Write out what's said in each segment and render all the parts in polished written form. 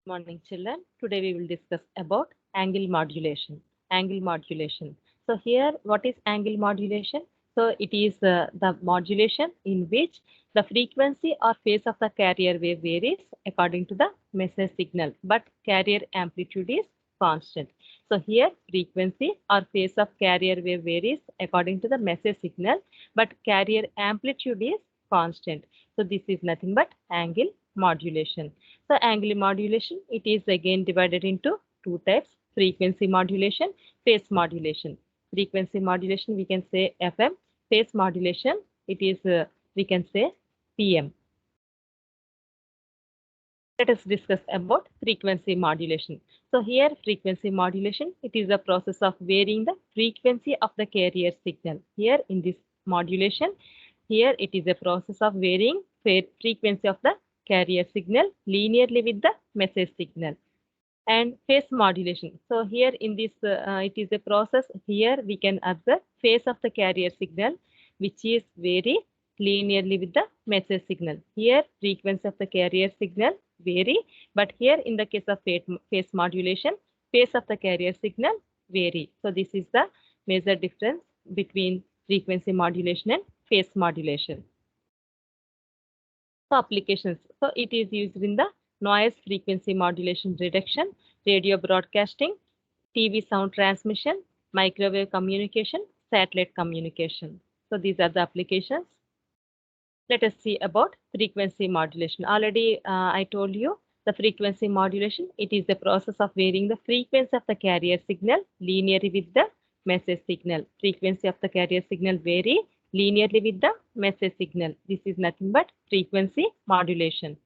Morning, children. Today we will discuss about angle modulation. Angle modulation. So here, what is angle modulation? So it is the modulation in which the frequency or phase of the carrier wave varies according to the message signal, but carrier amplitude is constant. So here, frequency or phase of carrier wave varies according to the message signal, but carrier amplitude is constant. So this is nothing but angle modulation. So angle modulation, it is again divided into two types: frequency modulation, phase modulation. Frequency modulation, we can say FM. Phase modulation, it is we can say PM. Let us discuss about frequency modulation. So here frequency modulation, it is the process of varying the frequency of the carrier signal. Here in this modulation, here it is a process of varying frequency of the carrier signal linearly with the message signal. And phase modulation. So here in this, it is a process. Here we can observe phase of the carrier signal, which is very linearly with the message signal. Here frequency of the carrier signal vary, but here in the case of phase modulation, phase of the carrier signal vary. So this is the major difference between frequency modulation and phase modulation. So applications. So it is used in the noise frequency modulation reduction, radio broadcasting, TV sound transmission, microwave communication, satellite communication. So these are the applications. Let us see about frequency modulation. Already I told you the frequency modulation. It is the process of varying the frequency of the carrier signal linearly with the message signal. Frequency of the carrier signal vary linearly with the message signal. This is nothing but frequency modulation.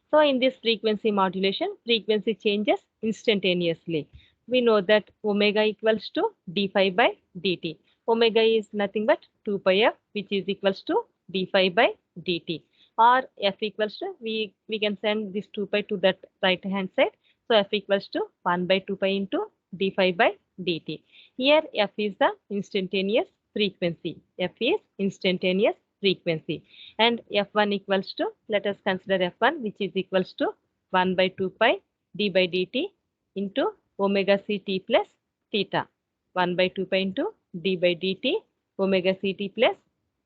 So in this frequency modulation, frequency changes instantaneously. We know that omega equals to d phi by dt. Omega is nothing but 2 pi f, which is equals to d phi by dt. Or f equals to, we can send this 2 pi to that right hand side. So f equals to 1 by 2 pi into d phi by dt. Here f is the instantaneous frequency. F is instantaneous frequency, and f1 equals to, let us consider f1, which is equals to 1 by 2 pi d by dt into omega c t plus theta. 1 by 2 pi into d by dt omega c t plus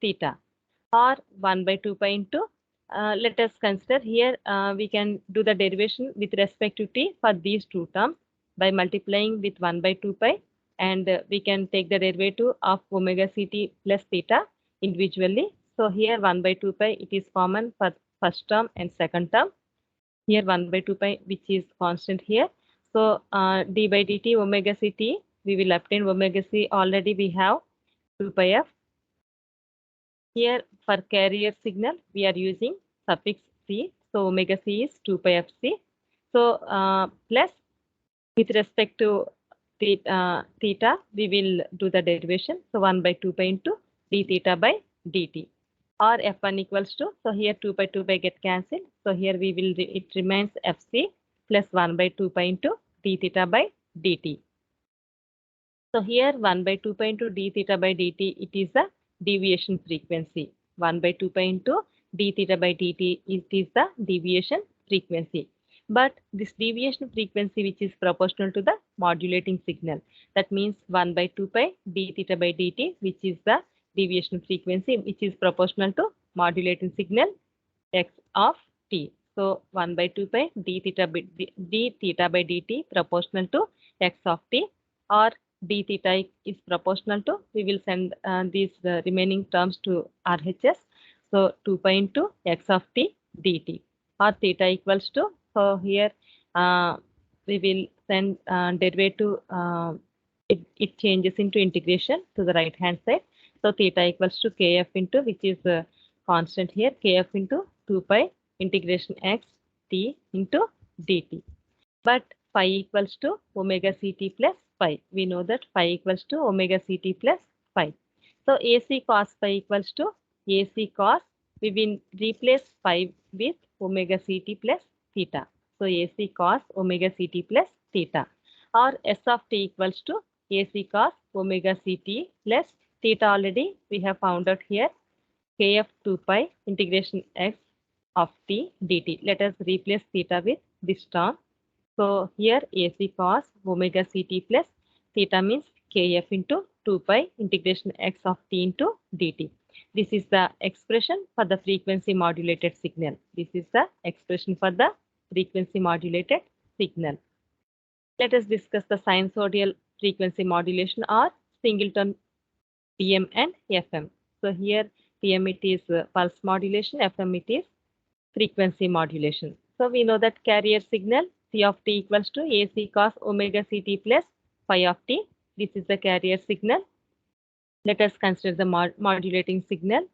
theta, or 1 by 2 pi into, let us consider here, we can do the derivation with respect to t for these two terms by multiplying with 1 by 2 pi, and we can take the derivative of omega ct plus theta individually. So here 1 by 2 pi, it is common for first term and second term. Here 1 by 2 pi, which is constant here. So d by dt omega ct, we will obtain omega c, already we have 2 pi f. Here for carrier signal, we are using suffix c. So omega c is 2 pi f c. So plus with respect to theta, we will do the derivation. So 1 by 2 pi into d theta by dt, or f1 equals to, so here 2 pi get cancelled. So here we will, it remains fc plus 1 by 2 pi into d theta by dt. So here 1 by 2 pi into d theta by dt, it is the deviation frequency. 1 by 2 pi into d theta by dt, it is the deviation frequency. But this deviation frequency, which is proportional to the modulating signal, that means 1 by 2 pi d theta by dt, which is the deviation frequency, which is proportional to modulating signal x of t. So 1 by 2 pi d theta by dt proportional to x of t, or d theta is proportional to, we will send these remaining terms to RHS. So 2 pi into x of t dt, or theta equals to, so here we will send derivative, it changes into integration to the right hand side. So theta equals to kf into, which is constant here, kf into 2 pi integration x t into dt. But phi equals to omega ct plus phi. We know that phi equals to omega ct plus phi. So AC cos phi equals to AC cos, we will replace phi with omega ct plus theta. So AC cos omega ct plus theta, or S of t equals to AC cos omega ct plus theta. Already we have found out here, kf 2 pi integration x of t dt. Let us replace theta with this term. So here AC cos omega ct plus theta means kf into 2 pi integration x of t into dt. This is the expression for the frequency modulated signal. This is the expression for the frequency modulated signal. Let us discuss the sinusoidal frequency modulation or singleton PM and FM. So here PM it is pulse modulation, FM it is frequency modulation. So we know that carrier signal C of t equals to AC cos omega ct plus phi of t. This is the carrier signal. Let us consider the modulating signal,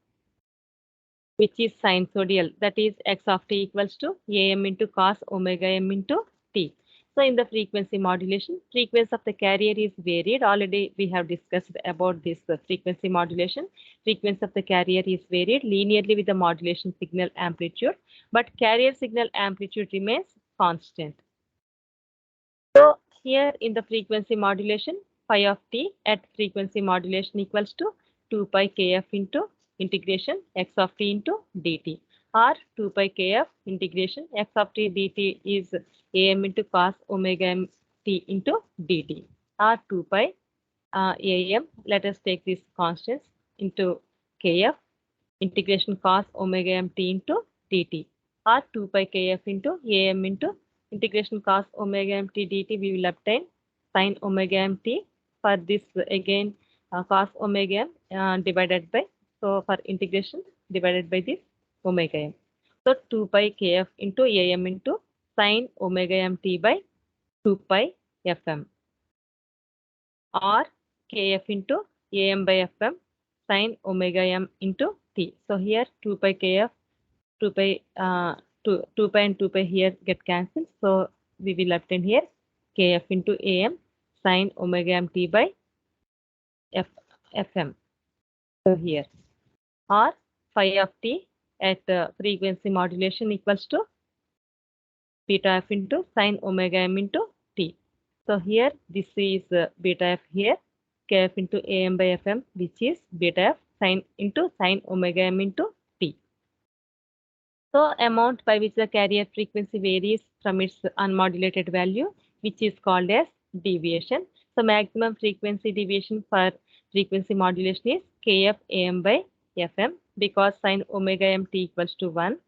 which is sinusoidal. That is x of t equals to am into cos omega m into t. So in the frequency modulation, frequency of the carrier is varied. Already we have discussed about this frequency modulation. Frequency of the carrier is varied linearly with the modulation signal amplitude, but carrier signal amplitude remains constant. So here in the frequency modulation, phi of t at frequency modulation equals to 2 pi kf into integration x of t into dt, or 2 pi kf integration x of t dt is am into cos omega m t into dt, or 2 pi am. Let us take these constants into kf integration cos omega m t into dt, or 2 pi kf into am into integration cos omega m t dt. We will obtain sin omega m t. For this again cos omega m divided by, so for integration divided by this omega m. So 2 pi kf into am into sin omega m t by 2 pi fm, or kf into am by fm sin omega m into t. So here 2 pi kf, 2 pi, 2 pi and 2 pi here get cancelled. So we will obtain here kf into am sin omega m t by fm. So here, or phi of t at frequency modulation equals to beta f into sin omega m into t. So here this is beta f here, kf into am by fm, which is beta f sin into sin omega m into t. So amount by which the carrier frequency varies from its unmodulated value, which is called as deviation. So maximum frequency deviation for frequency modulation is kf am by fm, because sin omega m t equals to 1.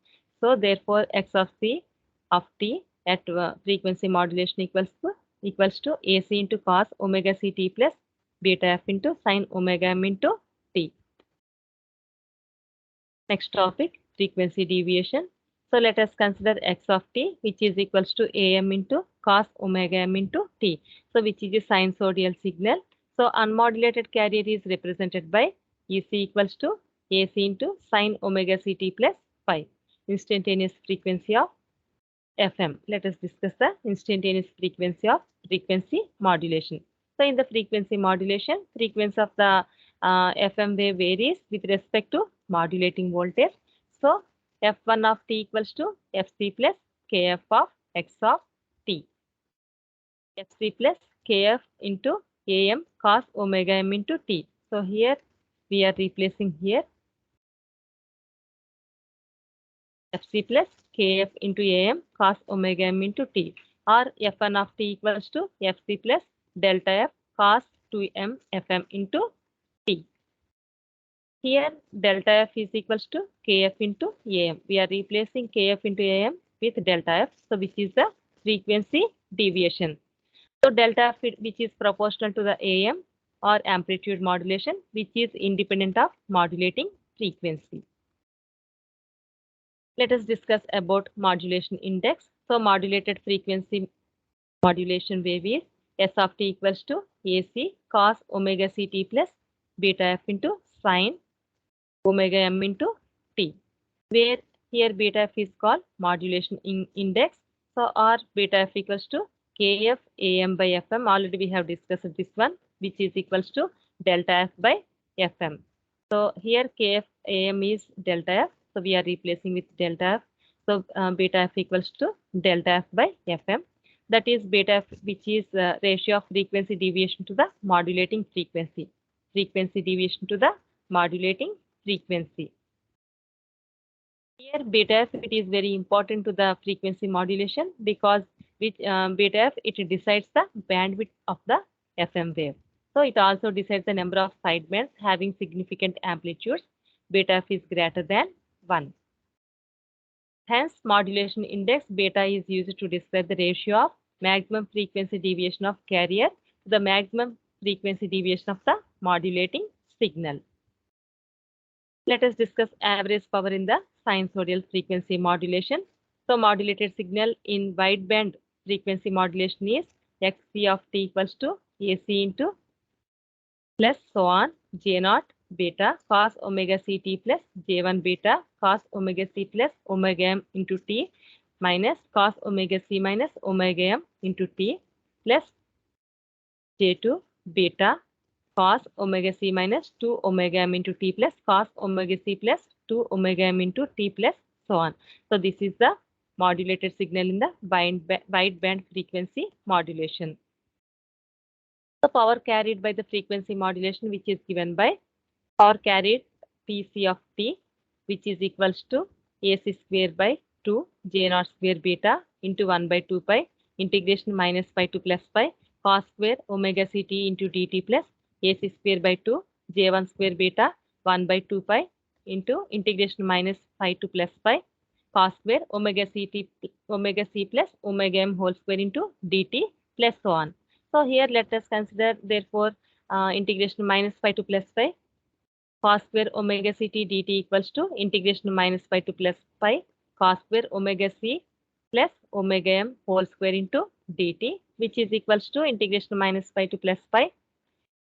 So therefore x of c of t at frequency modulation equals to ac into cos omega ct plus beta f into sin omega m into t. Next topic, frequency deviation. So let us consider x of t, which is equals to am into cos omega m into t. So which is a sinusoidal signal. So unmodulated carrier is represented by EC equals to AC into sin omega ct plus pi. Instantaneous frequency of FM. Let us discuss the instantaneous frequency of frequency modulation. So in the frequency modulation, frequency of the FM wave varies with respect to modulating voltage. So F1 of t equals to Fc plus Kf of x of t. Fc plus Kf into Am cos omega m into t. So here we are replacing here Fc plus Kf into Am cos omega m into t, or F1 of t equals to Fc plus delta f cos 2m Fm into t. Here delta f is equals to Kf into Am. We are replacing Kf into Am with delta f, so which is the frequency deviation. So delta f, which is proportional to the Am or amplitude modulation, which is independent of modulating frequency. Let us discuss about modulation index. So modulated frequency modulation wave is S of t equals to AC cos omega ct plus beta f into sin omega m into t, where here beta f is called modulation index. So R beta f equals to kf am by fm. Already we have discussed this one, which is equals to delta f by fm. So here kf am is delta f, so we are replacing with delta f. So beta f equals to delta f by fm. That is beta f, which is ratio of frequency deviation to the modulating frequency. Frequency deviation to the modulating frequency. Here beta f, it is very important to the frequency modulation, because which beta f, it decides the bandwidth of the FM wave. So it also decides the number of sidebands having significant amplitudes. Beta f is greater than 1. Hence, modulation index beta is used to describe the ratio of maximum frequency deviation of carrier to the maximum frequency deviation of the modulating signal. Let us discuss average power in the sinusoidal frequency modulation. So modulated signal in wideband frequency modulation is xc of t equals to AC into plus so on J0 beta cos omega ct plus J1 beta cos omega c plus omega m into t minus cos omega c minus omega m into t plus J2 beta cos omega c minus 2 omega m into t plus cos omega c plus 2 omega m into t plus so on. So this is the modulated signal in the wideband frequency modulation. The power carried by the frequency modulation, which is given by power carried Pc of t, which is equals to AC square by 2 J0 square beta into 1 by 2 pi integration minus pi to plus pi cos square omega ct into dt plus AC square by 2 J1 square beta 1 by 2 pi into integration minus pi to plus pi cos square omega c plus omega m whole square into dt plus so on. So here let us consider therefore integration minus pi to plus pi cos square omega ct dt equals to integration minus pi to plus pi cos square omega c plus omega m whole square into dt, which is equals to integration minus pi to plus pi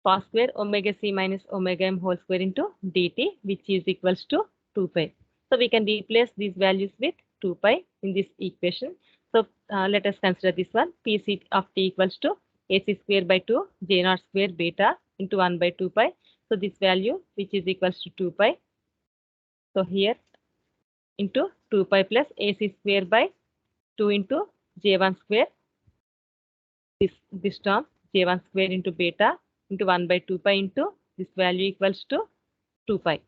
cos square omega c minus omega m whole square into dt, which is equals to 2 pi. So we can replace these values with 2 pi in this equation. So let us consider this one. Pc of t equals to AC square by 2 J0 square beta into 1 by 2 pi. So this value, which is equals to 2 pi. So here into 2 pi plus AC square by 2 into J1 square. This term J1 square into beta into 1 by 2 pi into this value equals to 2 pi.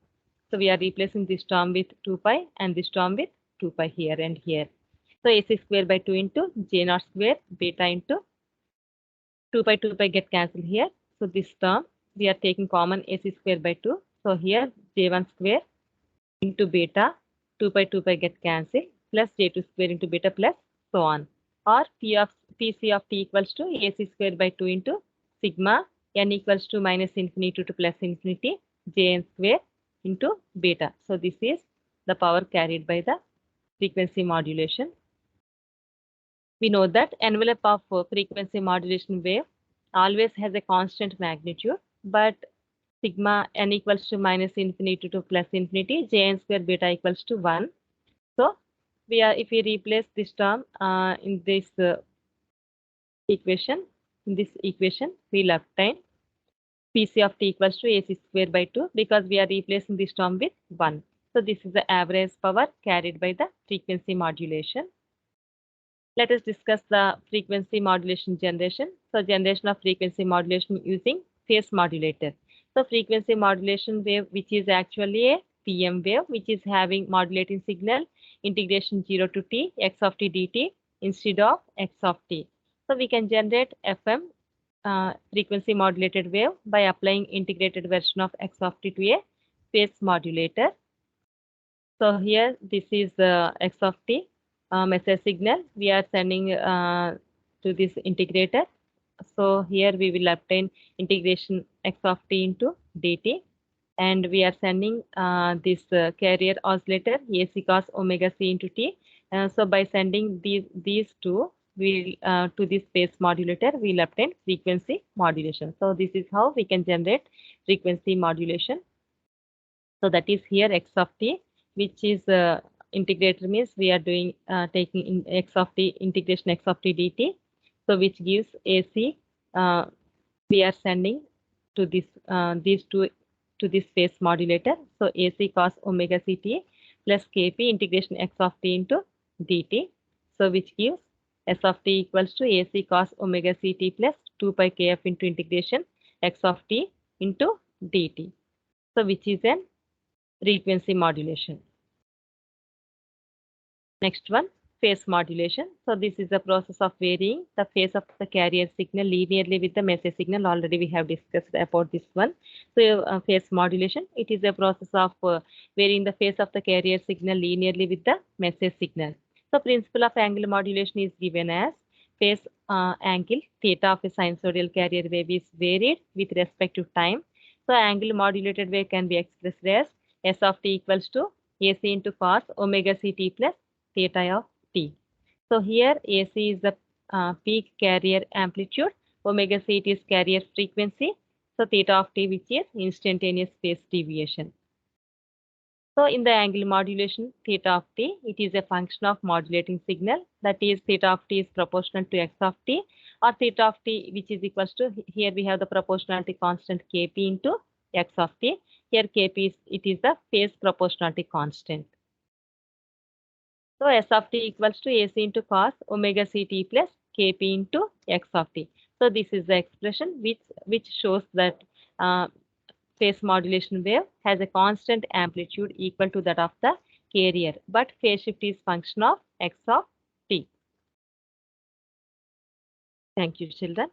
So we are replacing this term with 2 pi and this term with 2 pi here and here. So AC square by 2 into J0 square beta into 2 pi get cancelled here. So this term we are taking common AC square by 2. So here J1 square into beta 2 pi get cancelled plus J2 square into beta plus so on. Or Pc of t equals to AC square by 2 into sigma n equals to minus infinity to plus infinity Jn square into beta. So this is the power carried by the frequency modulation. We know that envelope of frequency modulation wave always has a constant magnitude, but sigma n equals to minus infinity to plus infinity, Jn square beta equals to 1. So if we replace this term in this equation, we'll obtain Pc of t equals to AC square by 2 because we are replacing this term with 1. So this is the average power carried by the frequency modulation. Let us discuss the frequency modulation generation. So generation of frequency modulation using phase modulator. So frequency modulation wave, which is actually a PM wave, which is having modulating signal integration 0 to t x of t dt instead of x of t. So we can generate FM frequency modulated wave by applying integrated version of x of t to a phase modulator. So here this is x of t message signal we are sending to this integrator. So here we will obtain integration x of t into dt, and we are sending this carrier oscillator AC cos omega c into t. So by sending these two to this phase modulator, we'll obtain frequency modulation. So this is how we can generate frequency modulation. So that is here x of t, which is integrator means we are doing taking in x of t integration x of t dt. So which gives AC we are sending to this these two to this phase modulator. So AC cos omega ct plus kp integration x of t into dt. So which gives s of t equals to AC cos omega ct plus 2 pi kf into integration x of t into dt. So which is an frequency modulation. Next one, phase modulation. So this is the process of varying the phase of the carrier signal linearly with the message signal. Already we have discussed about this one. So phase modulation, it is a process of varying the phase of the carrier signal linearly with the message signal. So principle of angle modulation is given as phase angle theta of a sinusoidal carrier wave is varied with respect to time. So angle modulated wave can be expressed as S of t equals to AC into cos omega c t plus theta of t. So here AC is the peak carrier amplitude, omega c it is carrier frequency, so theta of t which is instantaneous phase deviation. So in the angle modulation theta of t, it is a function of modulating signal, that is theta of t is proportional to x of t, or theta of t which is equals to, here we have the proportionality constant kp into x of t. Here kp is, it is the phase proportionality constant. So S of t equals to AC into cos omega c t plus kp into x of t. So this is the expression which shows that phase modulation wave has a constant amplitude equal to that of the carrier, but phase shift is function of x of t. Thank you, children.